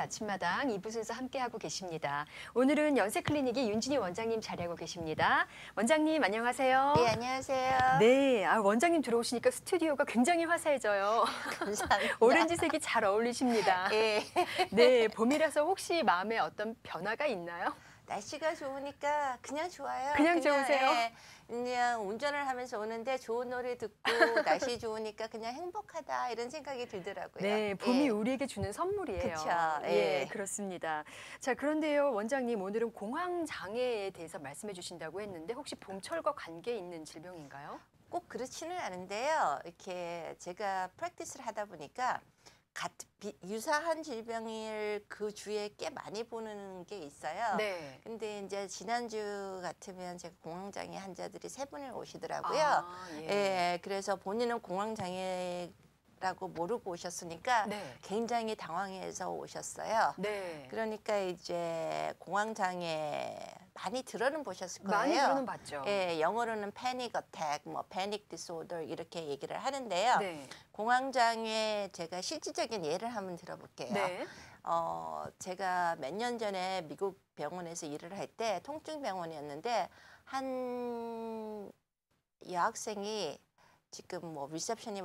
아침마당 2부 순서 함께하고 계십니다. 오늘은 연세클리닉의 윤진희 원장님 자리하고 계십니다. 원장님 안녕하세요. 네, 안녕하세요. 네, 원장님 들어오시니까 스튜디오가 굉장히 화사해져요. 감사합니다. 오렌지색이 잘 어울리십니다. 네. 네, 봄이라서 혹시 마음에 어떤 변화가 있나요? 날씨가 좋으니까 그냥 좋아요. 그냥 좋으세요? 예, 그냥 운전을 하면서 오는데 좋은 노래 듣고 날씨 좋으니까 그냥 행복하다 이런 생각이 들더라고요. 네, 봄이 예. 우리에게 주는 선물이에요. 그쵸, 예, 예. 그렇습니다. 자, 그런데요, 원장님 오늘은 공황장애에 대해서 말씀해 주신다고 했는데 혹시 봄철과 관계 있는 질병인가요? 꼭 그렇지는 않은데요. 이렇게 제가 프랙티스를 하다 보니까 유사한 질병을 그 주에 꽤 많이 보는 게 있어요. 네. 근데 이제 지난주 같으면 제가 공황장애 환자들이 3분을 오시더라고요. 아, 예. 예, 그래서 본인은 공황장애라고 모르고 오셨으니까 네. 굉장히 당황해서 오셨어요. 네. 그러니까 이제 공황장애 많이 들어는 보셨을 거예요. 많이 들어는 봤죠. 예, 영어로는 패닉 어택, 뭐 패닉 디소더 이렇게 얘기를 하는데요. 네. 공황장애 제가 실질적인 예를 한번 들어볼게요. 네. 제가 몇 년 전에 미국 병원에서 일을 할 때 통증병원이었는데 한 여학생이 지금 뭐 리셉션이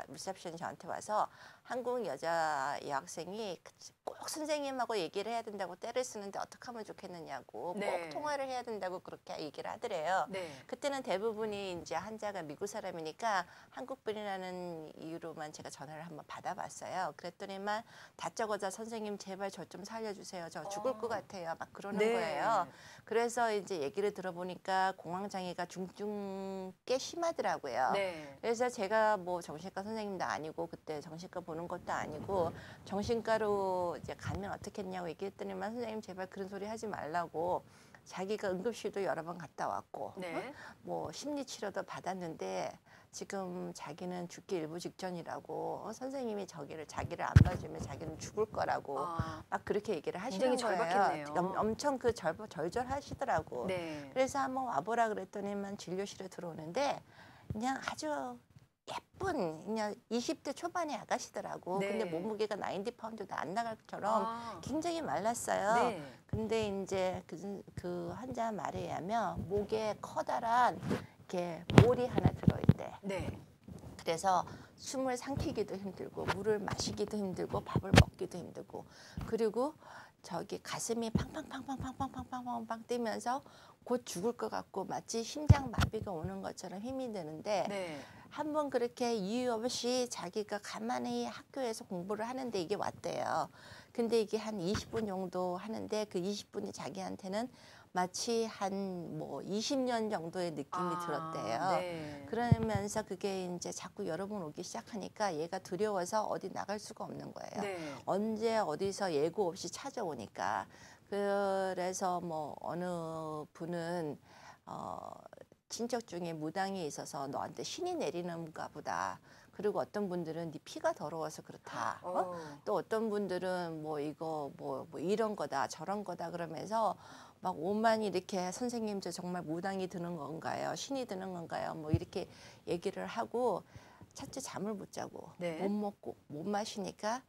리셉션이 저한테 와서 한국 여자 여학생이 꼭 선생님하고 얘기를 해야 된다고 떼를 쓰는데 어떻게 하면 좋겠느냐고 네. 꼭 통화를 해야 된다고 그렇게 얘기를 하더래요. 네. 그때는 대부분이 이제 환자가 미국 사람이니까 한국 분이라는 이유로만 제가 전화를 한번 받아봤어요. 그랬더니만 다짜고짜 선생님 제발 저 좀 살려주세요. 저 죽을 것 같아요. 막 그러는 네. 거예요. 그래서 이제 얘기를 들어보니까 공황장애가 중증 꽤 심하더라고요. 네. 그래서 제가 뭐 정신과 선생님도 아니고 그때 정신과 보는 것도 아니고 정신과로 이제 가면 어떻겠냐고 얘기했더니만 선생님 제발 그런 소리 하지 말라고 자기가 응급실도 여러 번 갔다 왔고 네. 뭐 심리치료도 받았는데 지금 자기는 죽기 일부 직전이라고 선생님이 자기를 안 봐주면 자기는 죽을 거라고 막 그렇게 얘기를 하시는 굉장히 거예요. 절박했네요. 엄청 절절하시더라고. 네. 그래서 한번 와보라 그랬더니만 진료실에 들어오는데 그냥 아주 예쁜 그냥 20대 초반의 아가씨더라고. 네. 근데 몸무게가 90파운드도 안 나갈 것처럼 아. 굉장히 말랐어요. 네. 근데 이제 그 환자 말에 의하면 목에 커다란 이렇게 몰이 하나 들어있대. 네. 그래서 숨을 삼키기도 힘들고 물을 마시기도 힘들고 밥을 먹기도 힘들고 그리고 저기 가슴이 팡팡팡팡팡팡팡팡팡 뛰면서 곧 죽을 것 같고 마치 심장 마비가 오는 것처럼 힘이 드는데 네. 한번 그렇게 이유 없이 자기가 가만히 학교에서 공부를 하는데 이게 왔대요. 근데 이게 한 20분 정도 하는데 그 20분이 자기한테는 마치 한 뭐 20년 정도의 느낌이 들었대요. 네. 그러면서 그게 이제 자꾸 여러 번 오기 시작하니까 얘가 두려워서 어디 나갈 수가 없는 거예요. 네. 언제 어디서 예고 없이 찾아오니까. 그래서 뭐 어느 분은 친척 중에 무당이 있어서 너한테 신이 내리는가 보다. 그리고 어떤 분들은 네 피가 더러워서 그렇다. 또 어떤 분들은 뭐 이거 뭐 이런 거다 저런 거다 그러면서 막 오만 이렇게 선생님 저 정말 무당이 드는 건가요? 신이 드는 건가요? 뭐 이렇게 얘기를 하고 첫째 잠을 못 자고 네. 못 먹고 못 마시니까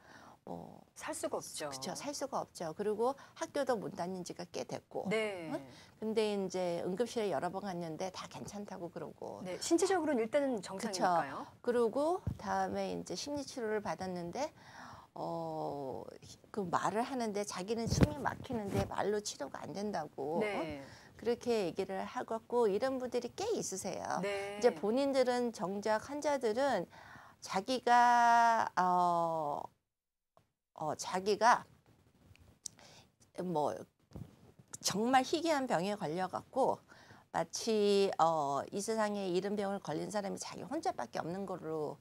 살 수가 없죠. 그렇죠. 살 수가 없죠. 그리고 학교도 못 다닌 지가 꽤 됐고. 네. 근데 이제 응급실에 여러 번 갔는데 다 괜찮다고 그러고. 네. 신체적으로는 일단은 정상이니까요. 그리고 다음에 이제 심리 치료를 받았는데 그 말을 하는데 자기는 숨이 막히는데 말로 치료가 안 된다고. 네. 그렇게 얘기를 하고 이런 분들이 꽤 있으세요. 네. 이제 본인들은 정작 환자들은 자기가 자기가 뭐 정말 희귀한 병에 걸려갖고 마치 이 세상에 이런 병을 걸린 사람이 자기 혼자밖에 없는 걸로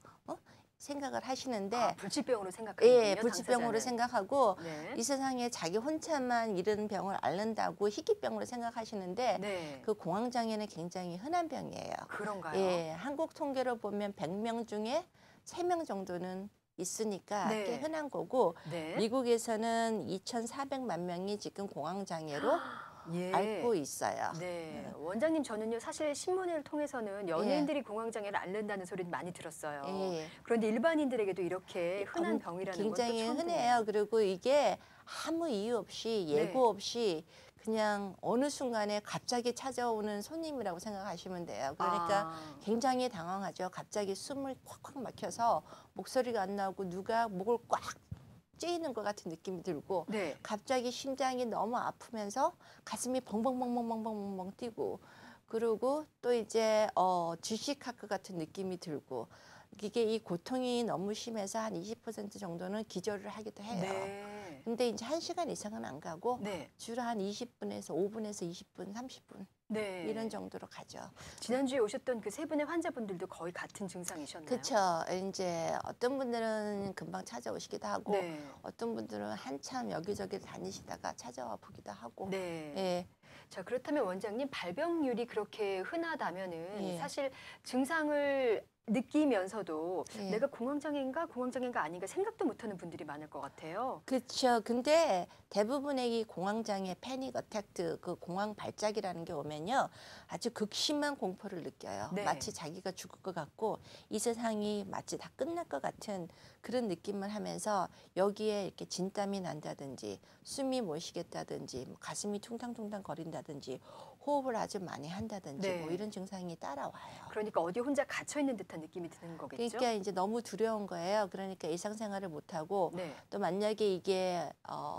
생각을 하시는데 불치병으로 생각하는군요. 예, 불치병으로 당사자는. 생각하고 네. 이 세상에 자기 혼자만 이런 병을 앓는다고 희귀병으로 생각하시는데 네. 그 공황장애는 굉장히 흔한 병이에요. 그런가요? 예, 한국 통계로 보면 100명 중에 3명 정도는 있으니까 네. 꽤 흔한 거고 네. 미국에서는 2,400만 명이 지금 공황장애로 예. 앓고 있어요. 네, 원장님 저는요 사실 신문을 통해서는 연예인들이 공황장애를 앓는다는 소리를 많이 들었어요. 예. 그런데 일반인들에게도 이렇게 흔한 병이라는 건 또 굉장히 처음 흔해요. 듣네요. 그리고 이게 아무 이유 없이 예고 네. 없이 그냥 어느 순간에 갑자기 찾아오는 손님이라고 생각하시면 돼요. 그러니까 아, 굉장히 당황하죠. 갑자기 숨을 콱콱 막혀서 목소리가 안 나오고 누가 목을 꽉 찌이는 것 같은 느낌이 들고 네. 갑자기 심장이 너무 아프면서 가슴이 벙벙벙벙벙벙벙 뛰고 그리고 또 이제 질식할 것 같은 느낌이 들고 이게 이 고통이 너무 심해서 한 20% 정도는 기절을 하기도 해요. 네. 근데 이제 1시간 이상은 안 가고 네. 주로 한 20분에서 5분에서 20분, 30분 네. 이런 정도로 가죠. 지난주에 오셨던 그 세 분의 환자분들도 거의 같은 증상이셨나요? 그렇죠. 이제 어떤 분들은 금방 찾아오시기도 하고 네. 어떤 분들은 한참 여기저기 다니시다가 찾아와 보기도 하고. 네. 예. 자, 그렇다면 원장님 발병률이 그렇게 흔하다면은 예. 사실 증상을 느끼면서도 예. 내가 공황장애인가 아닌가 생각도 못하는 분들이 많을 것 같아요. 그렇죠. 근데 대부분의 이 공황장애 패닉 어택트 그 공황 발작이라는 게 오면요. 아주 극심한 공포를 느껴요. 네. 마치 자기가 죽을 것 같고 이 세상이 마치 다 끝날 것 같은 그런 느낌을 하면서 여기에 이렇게 진땀이 난다든지 숨이 못 쉬겠다든지 뭐 가슴이 퉁탕퉁탕 거린다든지 호흡을 아주 많이 한다든지 네. 뭐 이런 증상이 따라와요. 그러니까 어디 혼자 갇혀 있는 듯한 느낌이 드는 거겠죠? 그러니까 이제 너무 두려운 거예요. 그러니까 일상생활을 못하고 네. 또 만약에 이게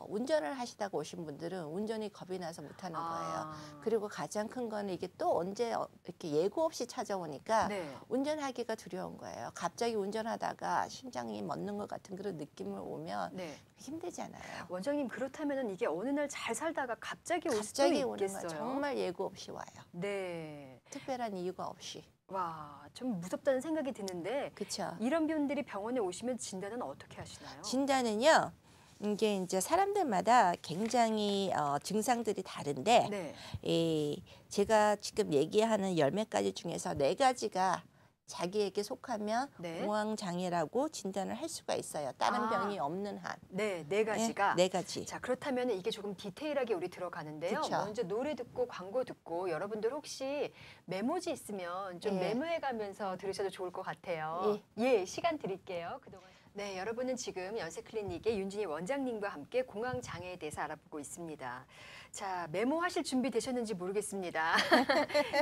운전을 하시다가 오신 분들은 운전이 겁이 나서 못하는 거예요. 그리고 가장 큰 거는 이게 또 언제 이렇게 예고 없이 찾아오니까 네. 운전하기가 두려운 거예요. 갑자기 운전하다가 심장이 멎는 것 같은 그런 느낌을 오면 네. 힘들잖아요. 원장님 그렇다면은 이게 어느 날 잘 살다가 갑자기 올 수도 갑자기 오는 거 있겠어요. 정말 예고 없이 와요. 네. 특별한 이유가 없이. 와, 좀 무섭다는 생각이 드는데 그렇죠. 이런 분들이 병원에 오시면 진단은 어떻게 하시나요? 진단은요. 이게 이제 사람들마다 굉장히 증상들이 다른데 네. 제가 지금 얘기하는 10몇 가지 중에서 4가지가 자기에게 속하면 네. 공황장애라고 진단을 할 수가 있어요. 다른 아. 병이 없는 한. 네, 네 가지가. 네 가지. 자, 그렇다면 이게 조금 디테일하게 우리 들어가는데요. 그쵸. 먼저 노래 듣고 광고 듣고 여러분들 혹시 메모지 있으면 좀 예. 메모해 가면서 들으셔도 좋을 것 같아요. 예, 시간 드릴게요. 그동안. 네, 여러분은 지금 연세클리닉의 윤진희 원장님과 함께 공황장애에 대해서 알아보고 있습니다. 자, 메모하실 준비 되셨는지 모르겠습니다.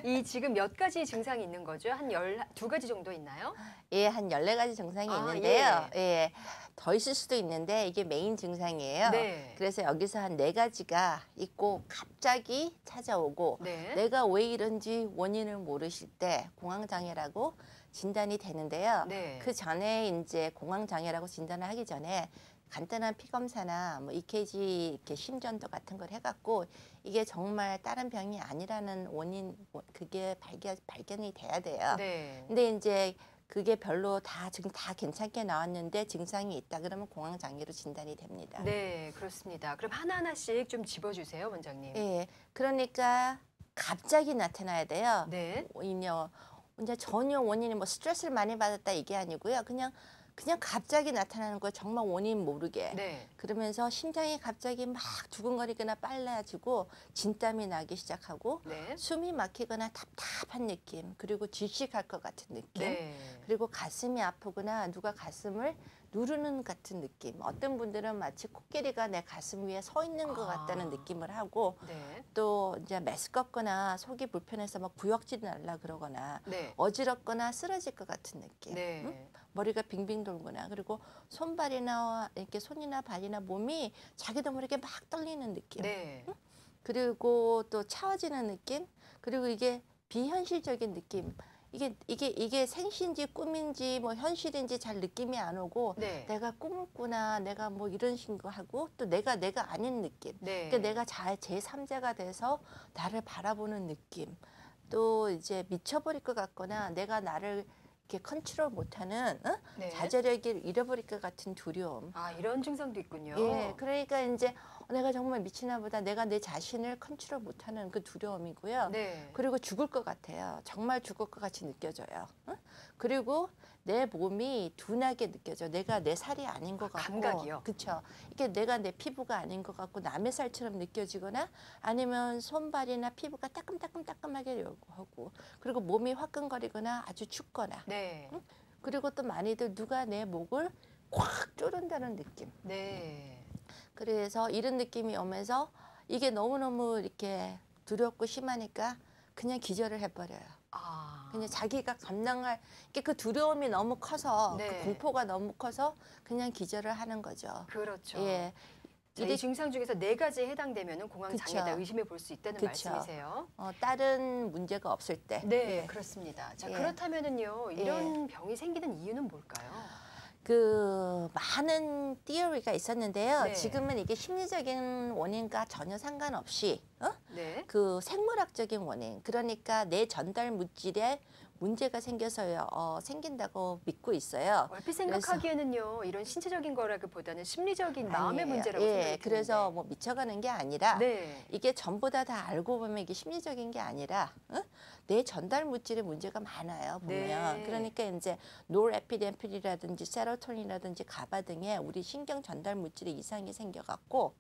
이 지금 몇 가지 증상이 있는 거죠? 한 12가지 정도 있나요? 예, 한 14가지 증상이 아, 있는데요. 예. 더 있을 수도 있는데 이게 메인 증상이에요. 네. 그래서 여기서 한 4가지가 있고 갑자기 찾아오고 네. 내가 왜 이런지 원인을 모르실 때 공황장애라고 진단이 되는데요. 네. 그 전에 이제 공황장애라고 진단을 하기 전에 간단한 피검사나 뭐 EKG 이렇게 심전도 같은 걸 해갖고 이게 정말 다른 병이 아니라는 원인 그게 발견이 돼야 돼요. 네. 근데 이제 그게 별로 다 괜찮게 나왔는데 증상이 있다 그러면 공황장애로 진단이 됩니다. 네, 그렇습니다. 그럼 하나하나씩 좀 짚어주세요, 원장님. 예, 그러니까 갑자기 나타나야 돼요. 네. 이제 전혀 원인이 뭐 스트레스를 많이 받았다 이게 아니고요. 그냥 갑자기 나타나는 거예요. 정말 원인 모르게. 네. 그러면서 심장이 갑자기 막 두근거리거나 빨라지고 진땀이 나기 시작하고 네. 숨이 막히거나 답답한 느낌 그리고 질식할 것 같은 느낌 네. 그리고 가슴이 아프거나 누가 가슴을 누르는 같은 느낌 어떤 분들은 마치 코끼리가 내 가슴 위에 서 있는 것 같다는 느낌을 하고 네. 또 이제 메스껍거나 속이 불편해서 막 구역질이 날라 그러거나 네. 어지럽거나 쓰러질 것 같은 느낌 네. 응? 머리가 빙빙 돌거나 그리고 손발이나 이렇게 손이나 발이나 몸이 자기도 모르게 막 떨리는 느낌 네. 그리고 또 차워지는 느낌 그리고 이게 비현실적인 느낌 이게 생시인지 꿈인지 뭐 현실인지 잘 느낌이 안 오고 네. 내가 꿈을 꾸나 내가 뭐 이런 식으로 하고 또 내가 아닌 느낌 네. 그러니까 내가 제3자가 돼서 나를 바라보는 느낌 또 이제 미쳐버릴 것 같거나 내가 나를 이렇게 컨트롤 못하는 네. 자제력을 잃어버릴 것 같은 두려움 아, 이런 증상도 있군요. 예, 그러니까 이제 내가 정말 미치나 보다 내가 내 자신을 컨트롤 못하는 그 두려움이고요. 네. 그리고 죽을 것 같아요. 정말 죽을 것 같이 느껴져요. 응? 그리고 내 몸이 둔하게 느껴져. 내가 내 살이 아닌 것 같고. 감각이요? 그렇죠. 이게 내가 내 피부가 아닌 것 같고 남의 살처럼 느껴지거나 아니면 손발이나 피부가 따끔따끔하게 하고 그리고 몸이 화끈거리거나 아주 춥거나. 네. 응? 그리고 또 많이들 누가 내 목을 콱 조른다는 느낌. 네. 그래서 이런 느낌이 오면서 이게 너무너무 이렇게 두렵고 심하니까 그냥 기절을 해버려요. 그냥 자기가 감당할 그 두려움이 너무 커서 네. 그 공포가 너무 커서 그냥 기절을 하는 거죠. 그렇죠. 예. 이 증상 중에서 4가지에 해당되면 공황장애다 의심해 볼 수 있다는 그쵸. 말씀이세요. 다른 문제가 없을 때. 네, 예. 그렇습니다. 자, 예. 그렇다면은요, 이런 병이 생기는 이유는 뭘까요? 그 많은 티어리가 있었는데요. 네. 지금은 이게 심리적인 원인과 전혀 상관없이 네. 그 생물학적인 원인, 그러니까 뇌 전달 물질에 문제가 생겨서 생긴다고 믿고 있어요. 얼핏 생각하기에는요, 이런 신체적인 거라기보다는 심리적인 마음의 아니에요. 문제라고 생각이 드는데. 그래서 뭐 미쳐가는 게 아니라 네. 이게 전부 다 알고 보면 이게 심리적인 게 아니라 뇌 전달 물질에 문제가 많아요. 보면. 네. 그러니까 이제 노르에피네프린이라든지 세로토닌이라든지 가바 등의 우리 신경 전달 물질에 이상이 생겨갖고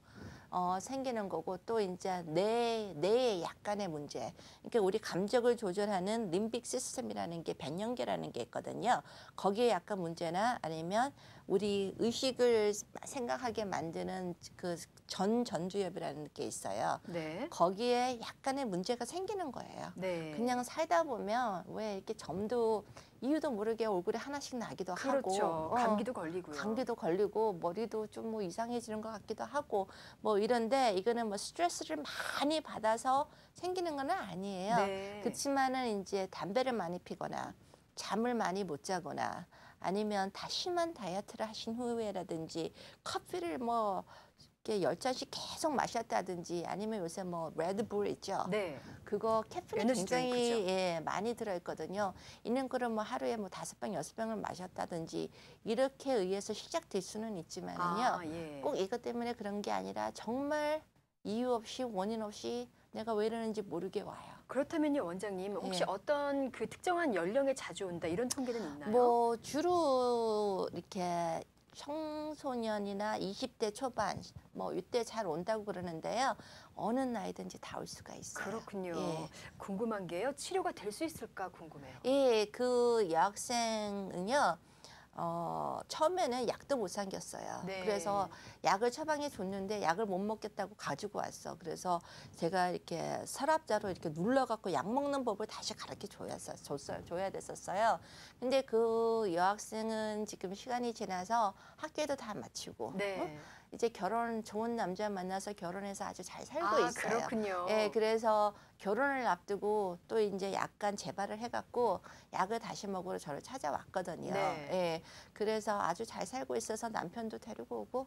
생기는 거고 또 이제 뇌의 약간의 문제. 그러니까 우리 감정을 조절하는 림빅 시스템이라는 게 변연계라는 게 있거든요. 거기에 약간 문제나 아니면 우리 의식을 생각하게 만드는 그 전두엽이라는 게 있어요. 네. 거기에 약간의 문제가 생기는 거예요. 네. 그냥 살다 보면 왜 이렇게 점도 이유도 모르게 얼굴에 하나씩 나기도 그렇죠. 하고 감기도 걸리고요. 감기도 걸리고 머리도 좀 뭐 이상해지는 것 같기도 하고 뭐 이런데 이거는 뭐 스트레스를 많이 받아서 생기는 건 아니에요. 네. 그렇지만은 이제 담배를 많이 피거나 잠을 많이 못 자거나 아니면 다 심한 다이어트를 하신 후에라든지 커피를 뭐 이렇게 10잔씩 계속 마셨다든지 아니면 요새 뭐 레드불 있죠. 네. 그거 캐페인 에너지 굉장히 드링크죠. 많이 들어있거든요. 있는 거를 뭐 하루에 뭐 5병, 6병을 마셨다든지 이렇게 의해서 시작될 수는 있지만은요. 예. 꼭 이것 때문에 그런 게 아니라 정말 이유 없이 원인 없이 내가 왜 이러는지 모르게 와요. 그렇다면요, 원장님, 혹시 예. 어떤 그 특정한 연령에 자주 온다 이런 통계는 있나요? 뭐 주로 이렇게 청소년이나 20대 초반 뭐 이때 잘 온다고 그러는데요. 어느 나이든지 다 올 수가 있어요. 그렇군요. 예. 궁금한 게요, 치료가 될 수 있을까 궁금해요. 예, 그 여학생은요. 처음에는 약도 못 삼겼어요. 네. 그래서 약을 처방해 줬는데 약을 못 먹겠다고 가지고 왔어. 그래서 제가 이렇게 서랍자로 이렇게 눌러갖고 약 먹는 법을 다시 가르쳐 줘야 됐었어요. 근데 그 여학생은 지금 시간이 지나서 학교도 다 마치고 네. 이제 좋은 남자 만나서 결혼해서 아주 잘 살고 있어요. 그렇군요. 예, 그래서 결혼을 앞두고 또 이제 약간 재발을 해갖고 약을 다시 먹으러 저를 찾아왔거든요. 네. 예, 그래서 아주 잘 살고 있어서 남편도 데리고 오고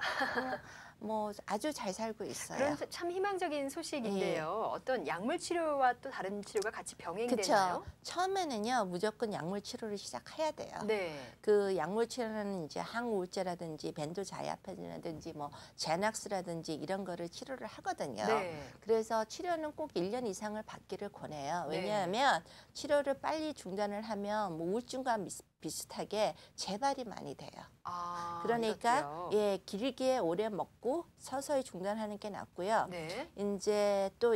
뭐 아주 잘 살고 있어요. 그런 참 희망적인 소식인데요. 어떤 약물 치료와 또 다른 치료가 같이 병행되나요? 그렇죠. 처음에는요 무조건 약물 치료를 시작해야 돼요. 네. 그 약물 치료는 이제 항우울제라든지 벤조자이아펜이라든지 뭐 제낙스라든지 이런 거를 치료를 하거든요. 네. 그래서 치료는 꼭 1년 이상을 받기를 권해요. 네. 왜냐하면 치료를 빨리 중단을 하면 뭐 우울증과 비슷하게 재발이 많이 돼요. 그러니까 이렇게요. 예, 길게 오래 먹고 서서히 중단하는 게 낫고요. 네. 이제 또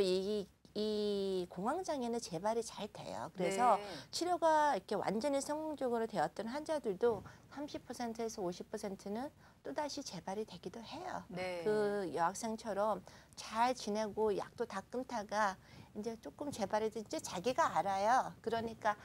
이 공황장애는 재발이 잘 돼요. 그래서 네. 치료가 이렇게 완전히 성공적으로 되었던 환자들도 30%에서 50%는 또다시 재발이 되기도 해요. 네. 그 여학생처럼 잘 지내고 약도 다 끊다가 이제 조금 재발이 이제 자기가 알아요. 그러니까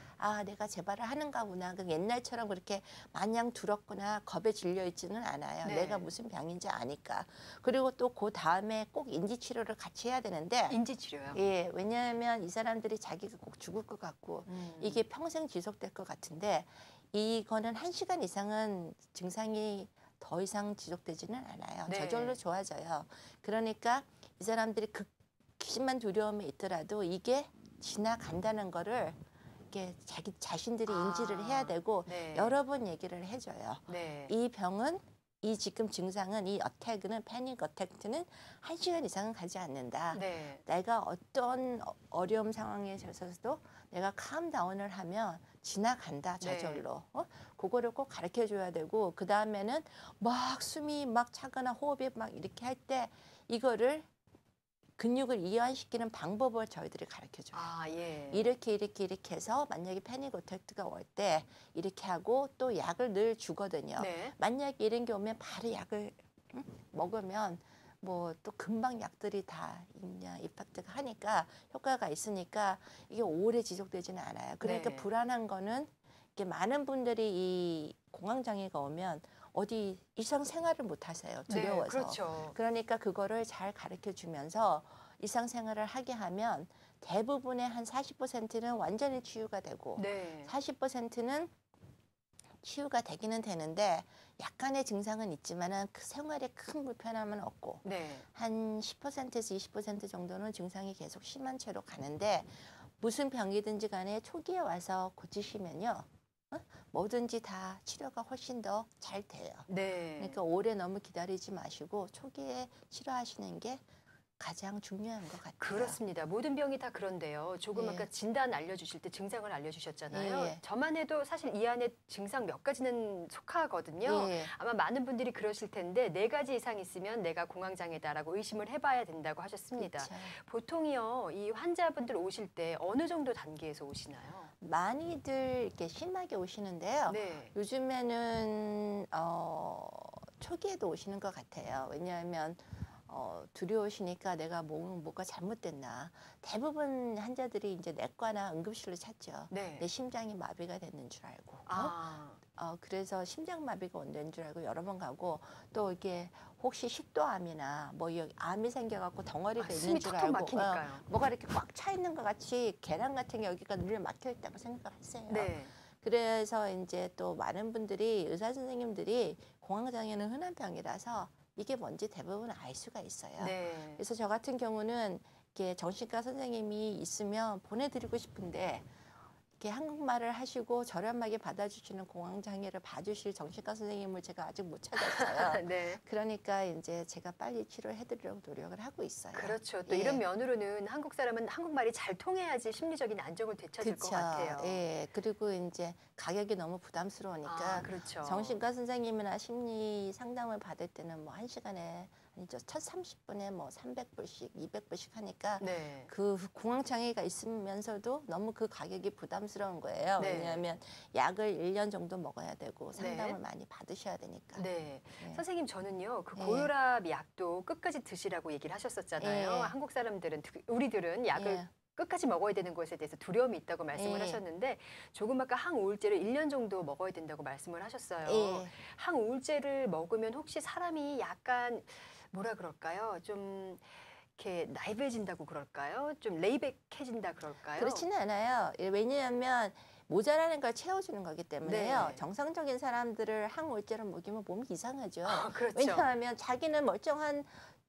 내가 재발을 하는가 보나. 그 옛날처럼 그렇게 마냥 두렵거나 겁에 질려 있지는 않아요. 네. 내가 무슨 병인지 아니까. 그리고 또 그 다음에 꼭 인지 치료를 같이 해야 되는데 인지 치료요. 예, 왜냐하면 이 사람들이 자기가 꼭 죽을 것 같고 이게 평생 지속될 것 같은데 이거는 1시간 이상은 증상이 더 이상 지속되지는 않아요. 네. 저절로 좋아져요. 그러니까 이 사람들이 심한 두려움이 있더라도 이게 지나간다는 거를 이렇게 자기 자신들이 인지를 해야 되고 네. 여러 번 얘기를 해줘요. 네. 이 병은 이 지금 증상은 이 어택은 패닉 어택트는 1시간 이상은 가지 않는다. 네. 내가 어떤 어려움 상황에 있어서도 내가 캄다운을 하면 지나간다 저절로. 그거를 꼭 가르쳐 줘야 되고 그 다음에는 막 숨이 막 차거나 호흡이 막 이렇게 할 때 이거를 근육을 이완시키는 방법을 저희들이 가르쳐 줘요. 예. 이렇게 해서 만약에 패닉 어택트가 올 때 이렇게 하고 또 약을 늘 주거든요. 네. 만약에 이런 게 오면 바로 약을 먹으면 뭐 또 금방 약들이 다 임팩트가 하니까 효과가 있으니까 이게 오래 지속되지는 않아요. 그러니까 네. 불안한 거는 이게 많은 분들이 이 공황장애가 오면 어디 일상생활을 못 하세요. 두려워서. 네, 그렇죠. 그러니까 그거를 잘 가르쳐 주면서 일상생활을 하게 하면 대부분의 한 40%는 완전히 치유가 되고 네. 40%는 치유가 되기는 되는데 약간의 증상은 있지만은 그 생활에 큰 불편함은 없고 네. 한 10%에서 20% 정도는 증상이 계속 심한 채로 가는데 무슨 병이든지 간에 초기에 와서 고치시면요. 뭐든지 다 치료가 훨씬 더 잘 돼요. 네. 그러니까 오래 너무 기다리지 마시고 초기에 치료하시는 게 가장 중요한 것 같아요. 그렇습니다. 모든 병이 다 그런데요. 조금 예. 아까 진단 알려주실 때 증상을 알려주셨잖아요. 예. 저만 해도 사실 이 안에 증상 몇 가지는 속하거든요. 예. 아마 많은 분들이 그러실 텐데 4가지 이상 있으면 내가 공황장애다라고 의심을 해봐야 된다고 하셨습니다. 그쵸. 보통이요, 이 환자분들 오실 때 어느 정도 단계에서 오시나요? 많이들 이렇게 심하게 오시는데요. 네. 요즘에는 초기에도 오시는 것 같아요. 왜냐하면 두려우시니까 내가 뭐가 잘못됐나. 대부분 환자들이 이제 내과나 응급실로 찾죠. 네. 내 심장이 마비가 됐는 줄 알고. 그래서 심장마비가 온다는 줄 알고 여러 번 가고 또 이게 혹시 식도암이나 뭐 암이 생겨갖고 덩어리가 있는 숨이 줄 턱턱 알고 막히니까요. 뭐가 이렇게 꽉 차 있는 것 같이 계란 같은 게 여기가 늘 막혀 있다고 생각을 했어요. 네. 그래서 이제 또 많은 분들이 의사 선생님들이 공황장애는 흔한 병이라서 이게 뭔지 대부분 알 수가 있어요. 네. 그래서 저 같은 경우는 이렇게 정신과 선생님이 있으면 보내드리고 싶은데 이렇게 한국말을 하시고 저렴하게 받아주시는 공황장애를 봐주실 정신과 선생님을 제가 아직 못 찾았어요. 네. 그러니까 이제 제가 빨리 치료해드리려고 노력을 하고 있어요. 그렇죠. 또 예. 이런 면으로는 한국 사람은 한국말이 잘 통해야지 심리적인 안정을 되찾을 것 같아요. 예. 그리고 이제 가격이 너무 부담스러우니까 그렇죠. 정신과 선생님이나 심리 상담을 받을 때는 뭐 1시간에 아니죠. 첫 30분에 뭐 300불씩, 200불씩 하니까 네. 그 공황장애가 있으면서도 너무 그 가격이 부담스러운 거예요. 네. 왜냐하면 약을 1년 정도 먹어야 되고 상담을 네. 많이 받으셔야 되니까. 네. 예. 선생님, 저는요, 그 예. 고혈압 약도 끝까지 드시라고 얘기를 하셨었잖아요. 예. 한국 사람들은, 우리들은 약을 예. 끝까지 먹어야 되는 것에 대해서 두려움이 있다고 말씀을 예. 하셨는데 조금 아까 항우울제를 1년 정도 먹어야 된다고 말씀을 하셨어요. 예. 항우울제를 먹으면 혹시 사람이 약간 뭐라 그럴까요? 좀 이렇게 나이브해진다고 그럴까요? 좀 레이백해진다 그럴까요? 그렇지는 않아요. 왜냐하면 모자라는 걸 채워주는 거기 때문에요. 네. 정상적인 사람들을 항우울제를 먹이면 몸이 이상하죠. 그렇죠. 왜냐하면 자기는 멀쩡한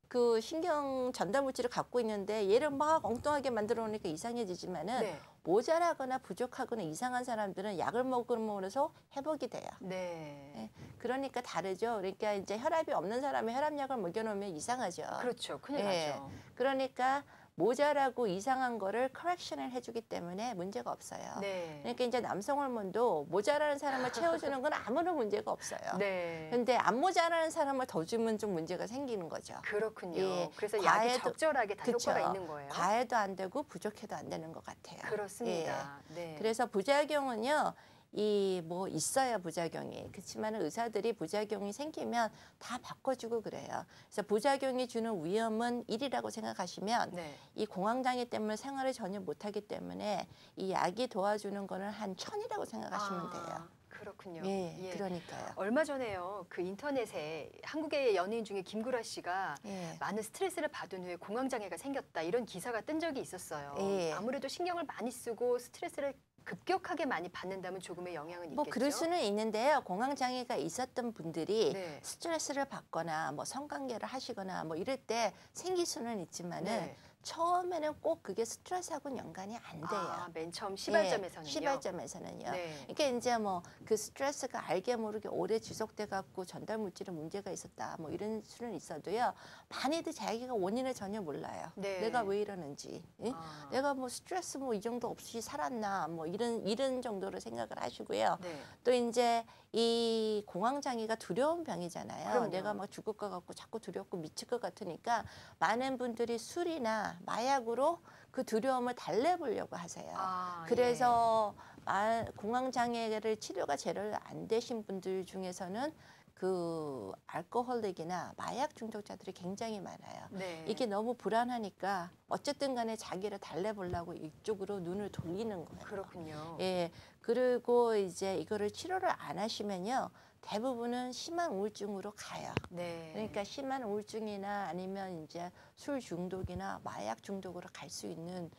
그 신경 전달 물질을 갖고 있는데 얘를 막 엉뚱하게 만들어 놓으니까 이상해지지만은 네. 모자라거나 부족하거나 이상한 사람들은 약을 먹음으로써 회복이 돼요. 네. 네. 그러니까 다르죠. 그러니까 이제 혈압이 없는 사람이 혈압약을 먹여놓으면 이상하죠. 그렇죠. 큰일 예. 나죠. 그러니까 모자라고 이상한 거를 커렉션을 해주기 때문에 문제가 없어요. 네. 그러니까 이제 남성 호르몬도 모자라는 사람을 채워주는 건 아무런 문제가 없어요. 네. 근데 안 모자라는 사람을 더 주면 좀 문제가 생기는 거죠. 그렇군요. 예. 그래서 약이 과해도- 적절하게 다 그쵸. 효과가 있는 거예요. 과해도 안 되고 부족해도 안 되는 것 같아요. 그렇습니다. 네. 그래서 부작용은요. 뭐 있어요 부작용이. 그렇지만 의사들이 부작용이 생기면 다 바꿔주고 그래요. 그래서 부작용이 주는 위험은 1이라고 생각하시면 네. 이 공황장애 때문에 생활을 전혀 못하기 때문에 이 약이 도와주는 거는 한 1000이라고 생각하시면 돼요. 그렇군요. 예, 그러니까요. 얼마 전에요, 그 인터넷에 한국의 연예인 중에 김구라 씨가 예. 많은 스트레스를 받은 후에 공황장애가 생겼다 이런 기사가 뜬 적이 있었어요. 예. 아무래도 신경을 많이 쓰고 스트레스를 급격하게 많이 받는다면 조금의 영향은 뭐 있겠죠. 그럴 수는 있는데요. 공황장애가 있었던 분들이 네. 스트레스를 받거나 뭐 성관계를 하시거나 뭐 이럴 때 생길 수는 있지만은 네. 처음에는 꼭 그게 스트레스하고는 연관이 안 돼요. 아, 맨 처음 시발점에서는요. 시발점에서는요. 네. 그러니까 이제 뭐 그 스트레스가 알게 모르게 오래 지속돼 갖고 전달 물질에 문제가 있었다. 뭐 이런 수는 있어도요. 많이들 자기가 원인을 전혀 몰라요. 네. 내가 왜 이러는지. 응? 아. 내가 뭐 스트레스 뭐 이 정도 없이 살았나. 뭐 이런 정도로 생각을 하시고요. 네. 또 이제 이 공황장애가 두려운 병이잖아요. 그럼요. 내가 막 죽을 것 같고 자꾸 두렵고 미칠 것 같으니까 많은 분들이 술이나 마약으로 그 두려움을 달래보려고 하세요. 아, 그래서 공황장애를 치료가 제대로 안 되신 분들 중에서는 그 알코올릭이나 마약 중독자들이 굉장히 많아요. 네. 이게 너무 불안하니까 어쨌든 간에 자기를 달래보려고 이쪽으로 눈을 돌리는 거예요. 그렇군요. 예. 그리고 이제 이거를 치료를 안 하시면요. 대부분은 심한 우울증으로 가요. 네. 그러니까 심한 우울증이나 아니면 이제 술 중독이나 마약 중독으로 갈 수 있는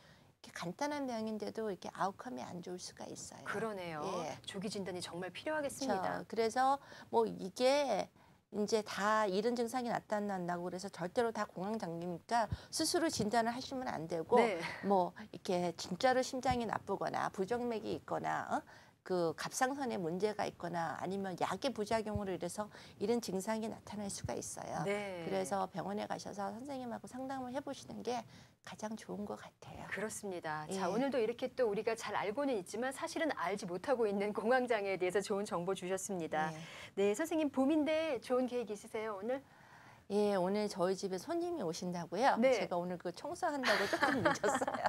이렇게 간단한 병인데도 이렇게 아웃컴이 안 좋을 수가 있어요. 그러네요. 예. 조기 진단이 정말 필요하겠습니다. 그래서 뭐 이게 이제 다 이런 증상이 나타난다고 그래서 절대로 다 공황장애니까 스스로 진단을 하시면 안 되고 네. 뭐 이렇게 진짜로 심장이 나쁘거나 부정맥이 있거나 그 갑상선에 문제가 있거나 아니면 약의 부작용으로 인해서 이런 증상이 나타날 수가 있어요. 네. 그래서 병원에 가셔서 선생님하고 상담을 해보시는 게 가장 좋은 것 같아요. 그렇습니다. 예. 자, 오늘도 이렇게 또 우리가 잘 알고는 있지만 사실은 알지 못하고 있는 공황장애에 대해서 좋은 정보 주셨습니다. 네. 네, 선생님 봄인데 좋은 계획 있으세요, 오늘? 예, 오늘 저희 집에 손님이 오신다고요. 네. 제가 오늘 그 청소한다고 조금 늦었어요.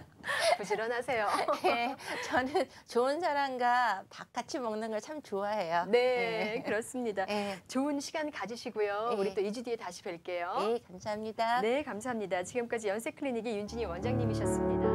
부지런하세요. 예, 저는 좋은 사람과 밥 같이 먹는 걸 참 좋아해요. 네, 예. 그렇습니다. 예, 좋은 시간 가지시고요. 예. 우리 또 2주 뒤에 다시 뵐게요. 예, 감사합니다. 네, 감사합니다. 지금까지 연세클리닉의 윤진희 원장님이셨습니다.